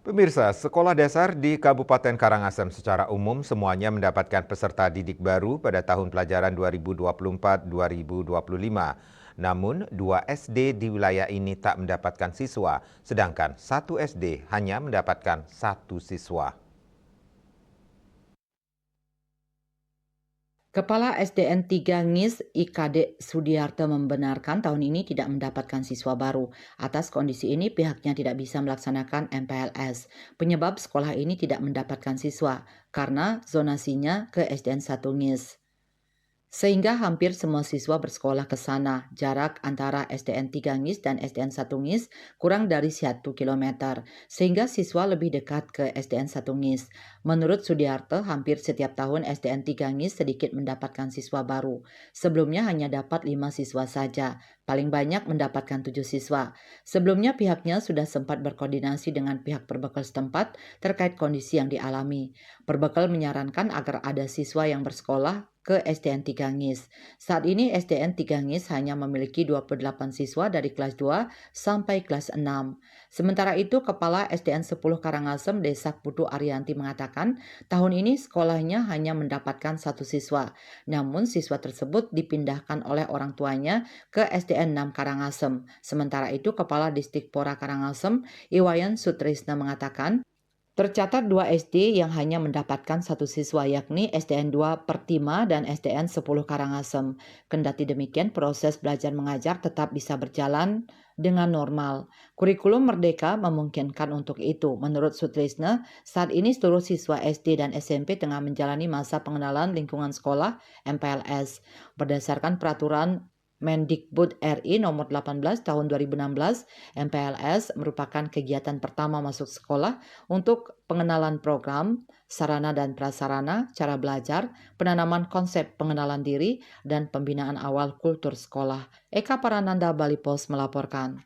Pemirsa, sekolah dasar di Kabupaten Karangasem secara umum semuanya mendapatkan peserta didik baru pada tahun pelajaran 2024-2025. Namun, 2 SD di wilayah ini tak mendapatkan siswa, sedangkan 1 SD hanya mendapatkan 1 siswa. Kepala SDN 3 NGIS IKD Sudiarto membenarkan tahun ini tidak mendapatkan siswa baru. Atas kondisi ini pihaknya tidak bisa melaksanakan MPLS. Penyebab sekolah ini tidak mendapatkan siswa karena zonasinya ke SDN 1 NGIS. Sehingga hampir semua siswa bersekolah ke sana. Jarak antara SDN 3 NGIS dan SDN 1 NGIS kurang dari 1 kilometer, sehingga siswa lebih dekat ke SDN 1 NGIS. Menurut Sudiarto, hampir setiap tahun SDN 3 NGIS sedikit mendapatkan siswa baru. Sebelumnya hanya dapat 5 siswa saja, paling banyak mendapatkan 7 siswa. Sebelumnya pihaknya sudah sempat berkoordinasi dengan pihak Perbekal setempat terkait kondisi yang dialami. Perbekal menyarankan agar ada siswa yang bersekolah ke SDN 3 NGIS. Saat ini SDN 3 NGIS hanya memiliki 28 siswa dari kelas 2 sampai kelas 6. Sementara itu, Kepala SDN 10 Karangasem Desa Putu Arianti mengatakan tahun ini sekolahnya hanya mendapatkan 1 siswa. Namun siswa tersebut dipindahkan oleh orang tuanya ke SDN 6 Karangasem. Sementara itu, Kepala Distrik Pora Karangasem Iwayan Sutrisna mengatakan tercatat 2 SD yang hanya mendapatkan 1 siswa yakni SDN 2 Pertima dan SDN 10 Karangasem. Kendati demikian proses belajar mengajar tetap bisa berjalan dengan normal. Kurikulum Merdeka memungkinkan untuk itu. Menurut Sutrisna, saat ini seluruh siswa SD dan SMP tengah menjalani masa pengenalan lingkungan sekolah MPLS. Berdasarkan peraturan Mendikbud RI nomor 18 tahun 2016, MPLS merupakan kegiatan pertama masuk sekolah untuk pengenalan program, sarana dan prasarana, cara belajar, penanaman konsep pengenalan diri, dan pembinaan awal kultur sekolah. Eka Parananda, Bali Post melaporkan.